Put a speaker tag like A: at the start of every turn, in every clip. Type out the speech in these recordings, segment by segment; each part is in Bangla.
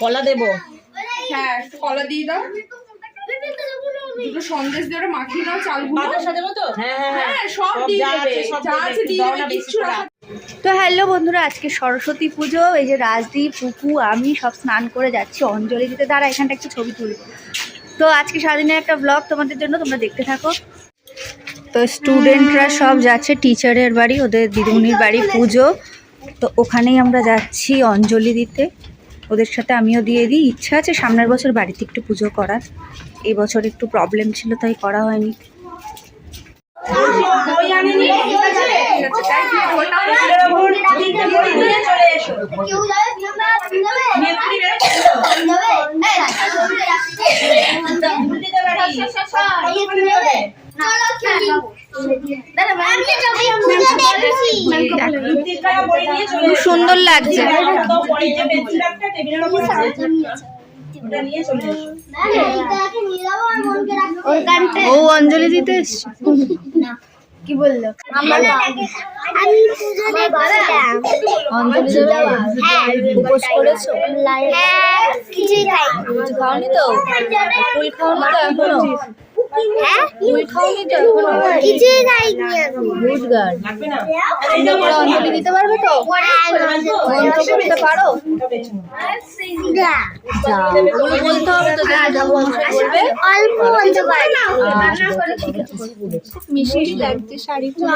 A: কলা দেবো?
B: হ্যাঁ, একটু কলা দিয়ে দাও, দুটো সন্দেশ দিয়ে ওটা মাখিয়ে দাও, চালগুলো
A: বাতাসা দেবো তো? হ্যাঁ হ্যাঁ হ্যাঁ,
B: সব দিয়ে দেবে, যা আছে দিয়ে দেবে, কিচ্ছু রাখা।
C: তো হ্যালো বন্ধুরা, আজকে সরস্বতী পুজো। এই যে রাজদীপ, পুকু, আমি সব স্নান করে যাচ্ছি অঞ্জলি দিতে। দ্বারা এখানটা একটু ছবি তুলব। তো আজকে সারাদিনের একটা ব্লগ তোমাদের জন্য, তোমরা দেখতে থাকো। তো স্টুডেন্টরা সব যাচ্ছে টিচারের বাড়ি, ওদের দিদিমণির বাড়ি পুজো। তো ওখানেই আমরা যাচ্ছি অঞ্জলি দিতে। ওদের সাথে আমিও দিয়ে দিই। ইচ্ছা আছে সামনের বছর বাড়িতে একটু পুজো করার। এই বছর একটু প্রবলেম ছিল, তাই করা হয়নি। খুব সুন্দর লাগছে। ও অঞ্জলি দিতে এসছে। কি বললো?
D: আমি পুজো দেখছিলাম।
C: অঞ্জলি দেবে? উপোস করেছো?
D: হ্যাঁ, কিছুই খাইনি।
C: কিছু খাওনি তো? ফুল খাওনি তো এখনো?
D: হ্যাঁ,
C: ফুল খাওনি তো এখনো?
D: কিছুই খাইনি আমি।
C: Good girl. তোমরা অঞ্জলি দিতে পারবে তো? মন্ত্র করতে পারো?
D: না,
C: যা, ওগুলো বলতে হবে তো, যা যা মশাই বলবে।
D: অল্প বলতে পারি।
C: খুব মিষ্টি লাগছে শাড়ি পরে।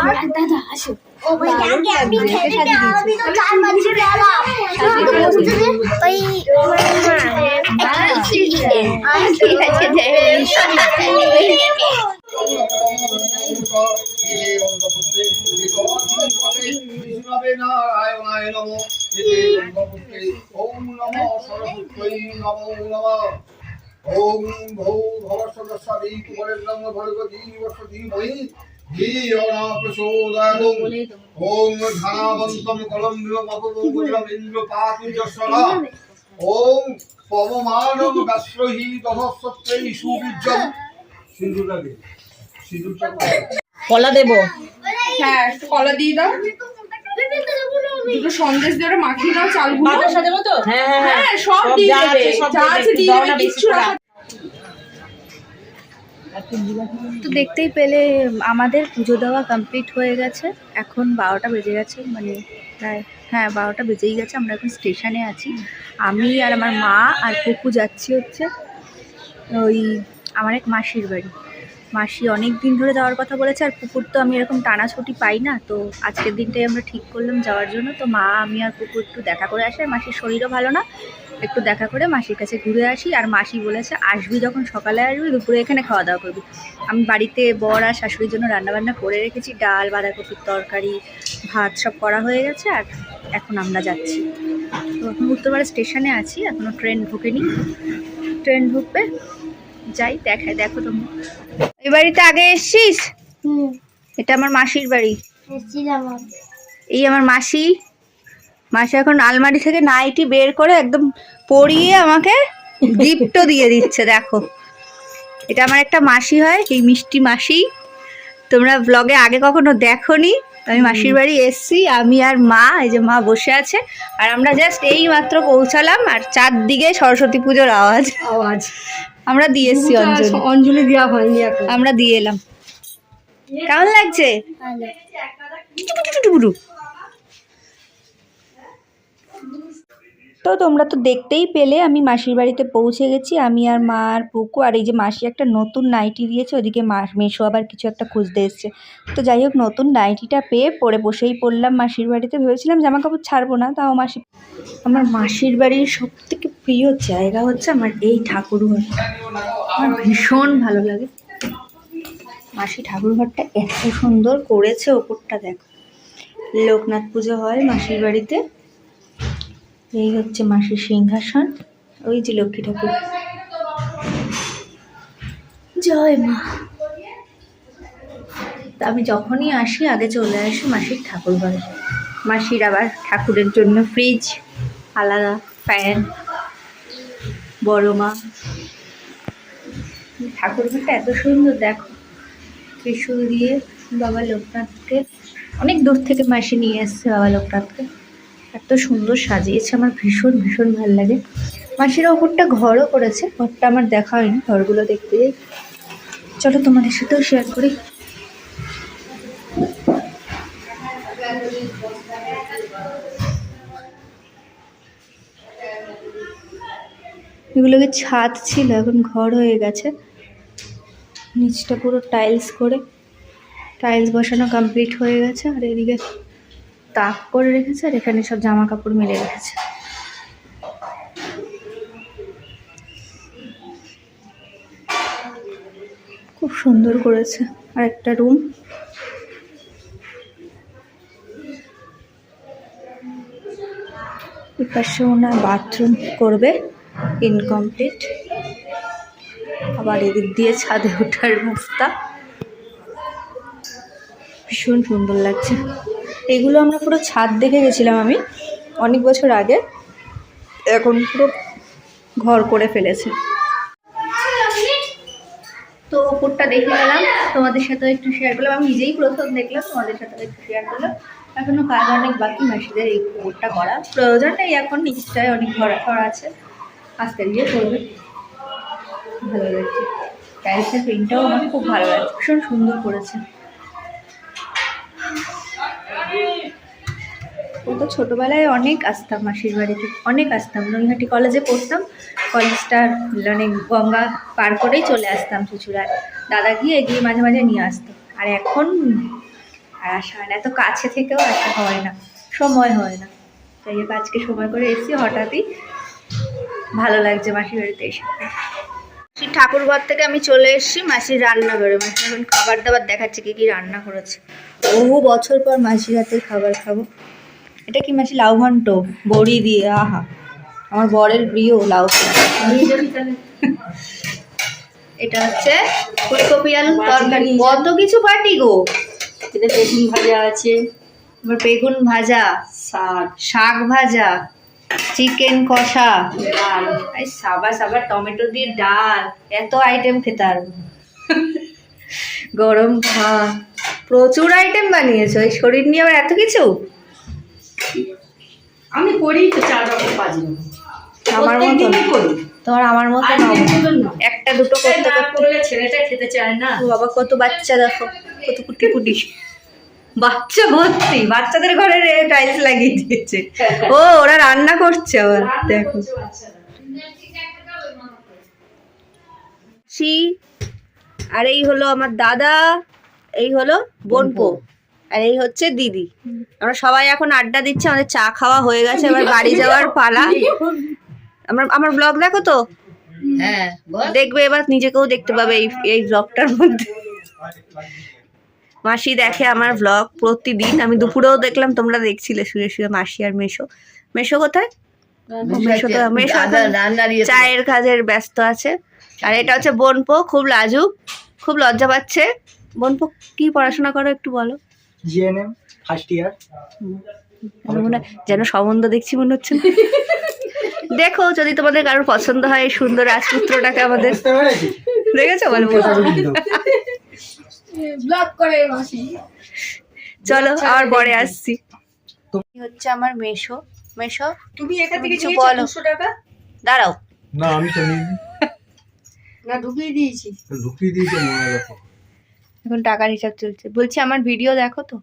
E: ओम भौ भवसदस्वादी कुबलेन्द्रं भगवती वसुधीमहि धीयोना प्रचोदयात् ओम धनावन्तं कलम्बिमकुरुन्द्रपातुजस्वरा ओम पवमानं गस्रहि दधस्वत्यै सुविज्जं सिंधुरागे सिंधुचा
A: কলা দেবো?
B: হ্যাঁ, একটু কলা দিয়ে দাও, দুটো সন্দেশ দিয়ে ওটা মাখিয়ে দাও, চালগুলো
A: বাতাসা দেবো তো? হ্যাঁ হ্যাঁ হ্যাঁ,
B: সব দিয়ে দেবে, যা আছে দিয়ে দেবে, কিচ্ছু রাখা।
C: তো দেখতেই পেলে আমাদের পুজো দেওয়া কমপ্লিট হয়ে গেছে। এখন 12টা বেজে গেছে, মানে প্রায়, হ্যাঁ 12টা বেজেই গেছে। আমরা এখন স্টেশনে আছি। আমি আর আমার মা আর পুকু যাচ্ছি হচ্ছে ওই আমার এক মাসির বাড়ি। মাসি অনেক দিন ধরে যাওয়ার কথা বলেছে, আর পুকুর তো আমি এরকম টানা ছুটি পাই না, তো আজকের দিনটাই আমরা ঠিক করলাম যাওয়ার জন্য। তো মা, আমি আর পুকুর একটু দেখা করে আসি, আর মাসির শরীরও ভালো না, একটু দেখা করে মাসির কাছে ঘুরে আসি। আর মাসি বলেছে আসবি যখন সকালে আসবি, দুপুরে এখানে খাওয়া দাওয়া করবি। আমি বাড়িতে বর আর শাশুড়ির জন্য রান্নাবান্না করে রেখেছি, ডাল, বাঁধাকপির তরকারি, ভাত সব করা হয়ে গেছে। আর এখন আমরা যাচ্ছি। তো এখন উত্তরপাড়া স্টেশনে আছি, এখনও ট্রেন ঢুকেনি। ট্রেন ঢুকবে, যাই দেখাই। দেখো তুমি এই বাড়িতে আগে এসছিস? এটা আমার মাসির বাড়ি। এই আমার মাসি। মাসি এখন আলমারি থেকে নাইটি বের করে একদম পরিয়ে আমাকে গিফটও দিয়ে দিচ্ছে। দেখো, এটা আমার একটা মাসি হয়, এই মিষ্টি মাসি। তোমরা ব্লগে আগে কখনো দেখোনি। আমি মাসির বাড়ি এসছি, আমি আর মা। এই যে মা বসে আছে, আর আমরা জাস্ট এই মাত্র পৌঁছালাম, আর চারদিকে সরস্বতী পুজোর আওয়াজ। আমরা দিয়ে এসছি অঞ্জলি।
B: অঞ্জলি দেওয়া হয়নি এখন।
C: আমরা দিয়ে এলাম। কেমন লাগছে? তো তোমরা তো দেখতেই পেলে আমি মাসির বাড়িতে পৌঁছে গেছি। আমি আর মা আর পুকু। আর এই যে মাসি একটা নতুন নাইটি দিয়েছে, ওদিকে মেশো আবার কিছু একটা খুঁজতে এসছে। তো যাই হোক, নতুন নাইটিটা পেয়ে পরে বসেই পড়লাম মাসির বাড়িতে। ভেবেছিলাম জামা কাপড় ছাড়বো না, তাও মাসি। আমার মাসির বাড়ির সব থেকে প্রিয় জায়গা হচ্ছে আমার এই ঠাকুরঘর। আমার ভীষণ ভালো লাগে। মাসি ঠাকুরঘরটা এত সুন্দর করেছে, ওপরটা দেখো। লোকনাথ পুজো হয় মাসির বাড়িতে। এই হচ্ছে মাসির সিংহাসন, ওই যে লক্ষ্মী ঠাকুর। জয় মা। তা আমি যখনই আসি আগে চলে আসি মাসির ঠাকুর ঘরে। মাসির আবার ঠাকুরের জন্য ফ্রিজ আলাদা, ফ্যান, বড় মা। ঠাকুর ঘরটা এত সুন্দর দেখো, ত্রিশূল দিয়ে বাবা লোকনাথকে অনেক দূর থেকে মাসি নিয়ে এসছে। বাবা লোকনাথকে এত সুন্দর সাজিয়েছে, আমার ভীষণ ভীষণ ভালো লাগে। মাসিরা ওপরটা ঘরও করেছে, ঘরটা আমার দেখা হয়নি, ঘরগুলো দেখতে যাই। চলো তোমাদের সাথেও শেয়ার করি। এগুলোকে ছাদ ছিল, এখন ঘর হয়ে গেছে। নিচটা পুরো টাইলস করে, টাইলস বসানো কমপ্লিট হয়ে গেছে। আর এদিকে তাক করে রেখেছে, আর এখানে সব জামা কাপড় মেলে রেখেছে। খুব সুন্দর করেছে। আর একটা রুম, পাশে ওনার বাথরুম করবে, ইনকমপ্লিট। আবার এদিক দিয়ে ছাদে ওঠার রাস্তা, ভীষণ সুন্দর লাগছে। এগুলো আমরা পুরো ছাদ দেখে গেছিলাম আমি অনেক বছর আগে, এখন পুরো ঘর করে ফেলেছে। তো ওপরটা দেখে গেলাম, তোমাদের সাথে একটু শেয়ার করলাম। আমি নিজেই প্রথম দেখলাম, তোমাদের সাথে একটু শেয়ার করলাম। এখনো কাজ অনেক বাকি, মাসিদের এই ওপরটা করা প্রয়োজন নেই এখন, নিচটায় অনেক ঘর আছে, আস্তে গিয়ে করবে। ভালো লাগছে, টাইলসের প্রিন্টটাও আমার খুব ভালো লাগছে, ভীষণ সুন্দর করেছে। ও তো ছোটোবেলায় অনেক আসতাম মাসির বাড়িতে, অনেক আসতাম। নৈহাটি কলেজে পড়তাম, কলেজটার মানে গঙ্গা পার করেই চলে আসতাম চুচুড়ায়। দাদা গিয়ে এগিয়ে মাঝে মাঝে নিয়ে আসতো। আর এখন আর আসা হয় না, এত কাছে থেকেও আসা হয় না, সময় হয় না। তাই আজকে সময় করে এসেছি, হঠাৎই ভালো লাগছে মাসির বাড়িতে এসে। মাসির ঠাকুর ঘর থেকে আমি চলে এসেছি মাসির রান্নাঘরে। মাসি এখন খাবার দাবার দেখাচ্ছে কী কী রান্না করেছে। বহু বছর পর মাসির হাতের খাবার খাবো। এটা কি মাসি? লাউ ঘন্ট বড়ি দিয়ে, আহা আমার বরের প্রিয় লাউ। এটা হচ্ছে ফুলকপি আলু তরকারি, কত কিছু পাটি গো।
A: এটা বেগুন ভাজা আছে,
C: আবার বেগুন ভাজা,
A: শাক,
C: শাক ভাজা, চিকেন কষা,
A: ডাল,
C: এই সাবাস, আবার টমেটো দিয়ে ডাল। এত আইটেম খেতে আর গরম ভাত, প্রচুর আইটেম বানিয়েছো। এই শরীর নিয়ে আবার এত কিছু।
A: আমি করি তো 4 রকম 5 রকম,
C: আমার মতো
A: প্রত্যেকদিনই করি।
C: তোমার আমার মতো
A: আর
C: না,
A: দিনগুলো না।
C: একটা দুটো করতে
A: না
C: করতে।
A: করলে ছেলেটা খেতে চায় না।
C: ও বাবা, কত বাচ্চা দেখো, কত কুটি কুটি বাচ্চা ভর্তি। বাচ্চাদের ঘরে টাইলস লাগিয়ে দিয়েছে। ও ওরা রান্না করছে আবার, দেখো। আর এই হলো আমার দাদা, এই হলো বোনপো, আর এই হচ্ছে দিদি। আমরা সবাই এখন আড্ডা দিচ্ছি, আমাদের চা খাওয়া হয়ে গেছে, এবার বাড়ি যাওয়ার পালা। আমার ব্লগ দেখো তো?
A: হ্যাঁ,
C: দেখবে, এবার নিজেকেও দেখতে পাবে এই ব্লগটার মধ্যে। মাসি দেখে আমার ব্লগ প্রতিদিন, আমি দুপুরেও দেখলাম, তোমরা দেখছিলে শুয়ে শুয়ে। মাসি আর মেশো, মেশো কোথায়? মেশো চায়ের কাজের ব্যস্ত আছে। আর এটা হচ্ছে বোনপো, খুব লাজুক, খুব লজ্জা পাচ্ছে। বোনপো কি পড়াশোনা করো একটু বলো?
F: GNM first year.
C: মনে হয় যেন সম্বন্ধ দেখছি মনে হচ্ছে। দেখো যদি তোমাদের কারোর পছন্দ হয় এই সুন্দর রাজপুত্রটাকে আমাদের। দেখেছো?
B: ব্লগ করে মাসি।
C: চলো আবার পরে আসছি। হচ্ছে আমার মেশো। মেশো
A: তুমি এখান থেকে
C: কিছু
A: নিয়েছো
C: বলো।
A: 200 টাকা?
C: দাঁড়াও,
E: না আমি তো নিই
A: না ঢুকিয়ে দিয়েছি।
E: ঢুকিয়ে দিয়েছে মনে রাখো।
C: এখন টাকার হিসাব চলছে। বলছি আমার ভিডিও দেখো তো,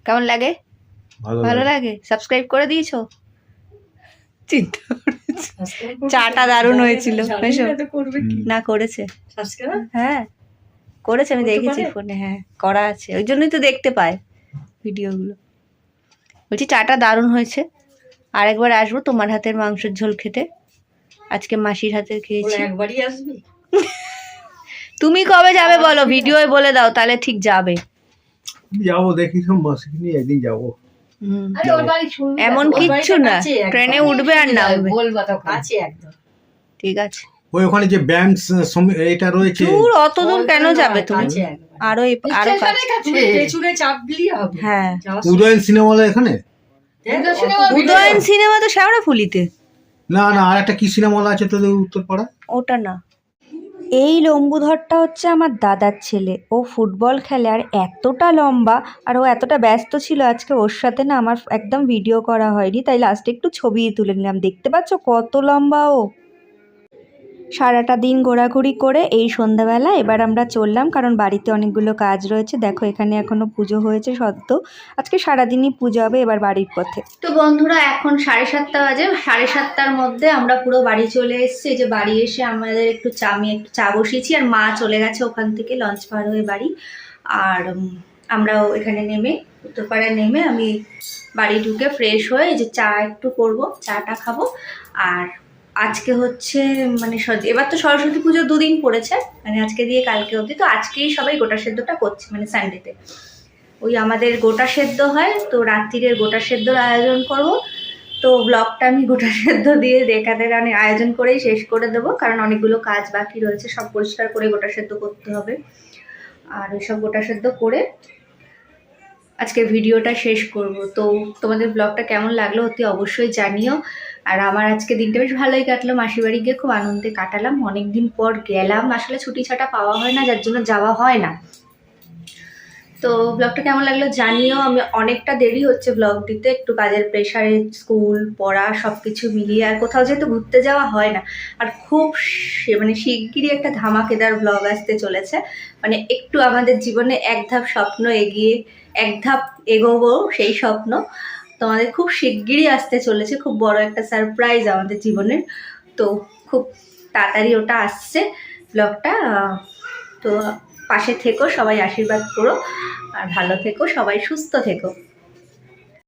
C: কেমন লাগে? ভালো লাগে? সাবস্ক্রাইব করে দিয়েছো? চিন্তা করেছি। চাটা দারুণ হয়েছিল। মেশো
A: করবে কি?
C: না করেছে?
A: সাবস্ক্রাইব
C: হ্যাঁ করেছে, আমি দেখেছি ফোনে। হ্যাঁ করা আছে, ওই জন্যই তো দেখতে পায় ভিডিওগুলো। বলছি চাটা দারুণ হয়েছে, আরেকবার আসবো তোমার হাতের মাংসের ঝোল খেতে। আজকে মাসির হাতের খেয়েছি।
A: একবারই আসবি?
C: তুমি কবে যাবে বলো, ভিডিওয় বলে দাও, তাহলে ঠিক যাবে।
E: যাবো, দেখি সব মাসিকে নিয়ে একদিন যাবো।
A: আরে ওর বাড়ি শুনবি,
C: এমন
A: ওর
C: কিচ্ছু
A: বাড়িটা
C: না,
A: কাছে একদম।
C: ট্রেনে উঠবে আর নামবে।
A: বলবা তো কাছে একদম।
C: ঠিক আছে,
E: ওই ওখানে যে ব্যায়াম এটা রয়েছে।
C: দূর, অত দূর কেন যাবে তুমি?
A: কাছে একদম।
C: আরো আরো কাছে।
A: পেছনে চাপলি হবে।
C: হ্যাঁ,
E: উদয়ন সিনেমা হল এখানে?
C: উদয়ন সিনেমা তো শেওড়াফুলিতে।
E: না না, আর একটা কি সিনেমা হল আছে তোদের উত্তরপাড়া?
C: ওটা না, এই লম্বুধরটা হচ্ছে আমার দাদার ছেলে, ও ফুটবল খেলে আর এতটা লম্বা, আর ও এতটা ব্যস্ত ছিল আজকে, ওর সাথে না আমার একদম ভিডিও করা হয়নি, তাই লাস্টে একটু ছবি তুলে নিলাম। দেখতে পাচ্ছ কত লম্বা ও। সারাটা দিন ঘোরাঘুরি করে এই সন্ধ্যাবেলা এবার আমরা চললাম, কারণ বাড়িতে অনেকগুলো কাজ রয়েছে। দেখো এখানে এখনো পুজো হয়েছে সদ্য, আজকে সারাদিনই পুজো হবে এবার বাড়ির পথে। তো বন্ধুরা এখন 7:30 বাজে, 7:30টার মধ্যে আমরা পুরো বাড়ি চলে এসেছি। এই যে বাড়ি এসে আমাদের আমি একটু চা বসিয়েছি, আর মা চলে গেছে ওখান থেকে লঞ্চ পার হয়ে বাড়ি। আর আমরাও এখানে নেমে উত্তরপাড়ায় নেমে আমি বাড়ি ঢুকে ফ্রেশ হয়ে এই যে চা একটু করব, চাটা খাবো। আর আজকে হচ্ছে মানে এবার তো সরস্বতী পুজো 2 দিন পড়েছে, মানে আজকে দিয়ে কালকে অবধি, তো আজকেই সবাই গোটা সেদ্ধটা করছে, মানে সানডেতে ওই আমাদের গোটা সেদ্ধ হয়, তো রাত্রিরের গোটা সেদ্ধর আয়োজন করব। তো ব্লগটা আমি গোটা সেদ্ধ দিয়ে দেখাতে আয়োজন করেই শেষ করে দেবো, কারণ অনেকগুলো কাজ বাকি রয়েছে, সব পরিষ্কার করে গোটা সেদ্ধ করতে হবে। আর ওইসব গোটা সেদ্ধ করে আজকে ভিডিওটা শেষ করব। তো তোমাদের ব্লগটা কেমন লাগলো অতি অবশ্যই জানিও। আর আমার আজকে দিনটা বেশ ভালোই কাটলো, মাসির বাড়ি গিয়ে খুব আনন্দে কাটালাম, অনেক দিন পর গেলাম, আসলে ছুটি ছাটা পাওয়া হয় না যার জন্য যাওয়া হয় না। তো ব্লগটা কেমন লাগলো জানিও। আমি অনেকটা দেরি হচ্ছে ব্লগ দিতে, একটু কাজের প্রেশারে, স্কুল পড়া সব কিছু মিলিয়ে আর কোথাও যেহেতু ঘুরতে যাওয়া হয় না। আর খুব মানে শিগগিরই একটা ধামাকেদার ব্লগ আসতে চলেছে, মানে একটু আমাদের জীবনে এক ধাপ স্বপ্ন এগিয়ে এক ধাপ এগোবো, সেই স্বপ্ন তোমাদের খুব শিগগিরই আসতে চলেছে, খুব বড় একটা সারপ্রাইজ আমাদের জীবনের। তো খুব তাড়াতাড়ি ওটা আসছে ব্লগটা। তো পাশে থেকো, সবাই আশীর্বাদ করো, আর ভালো থেকো, সবাই সুস্থ থেকো।